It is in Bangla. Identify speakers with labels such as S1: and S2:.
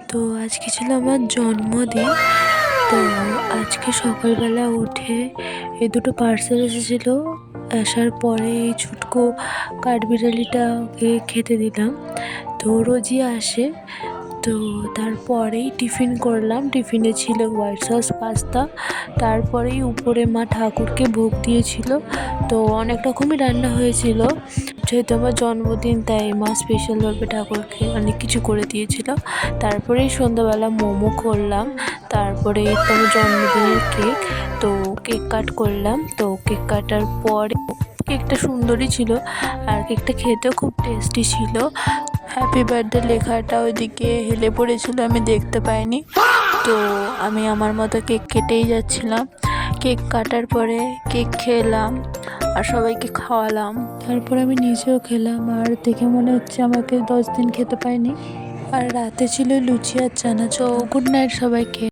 S1: তো আজকে ছিল আমার জন্মদিন। তো আজকে সকালবেলা উঠে এই দুটো পার্সেল এসেছিলো। আসার পরে এই ছুটকো কাঠবিড়ালিটাকে খেতে দিলাম। তো রোজই আসে। তো তারপরেই টিফিন করলাম। টিফিনে ছিল হোয়াইট সস পাস্তা। তারপরেই উপরে মা ঠাকুরকে ভোগ দিয়েছিল। তো অনেক রকমই রান্না হয়েছিল। যেহেতু আমার জন্মদিন তাই মা স্পেশালভাবে ঠাকুরকে অনেক কিছু করে দিয়েছিল। তারপরেই সন্ধ্যাবেলা মোমো করলাম। তারপরে তো আমার জন্মদিনের কেক, তো কেক কাট করলাম। তো কেক কাটার পরে কেকটা সুন্দরই ছিল আর কেকটা খেতেও খুব টেস্টি ছিল। হ্যাপি বার্থডে লেখাটা ওইদিকে হেলে পড়েছিল, আমি দেখতে পাইনি। তো আমি আমার মতো কেক কেটেই যাচ্ছিলাম। কেক কাটার পরে কেক খেলাম আর সবাইকে খাওয়ালাম। তারপর আমি নিজেও খেলাম আর দেখে মনে হচ্ছে আমাকে 10 দিন খেতে পাইনি। আর রাতে ছিল লুচি আর চানাচুর। গুড নাইট সবাইকে।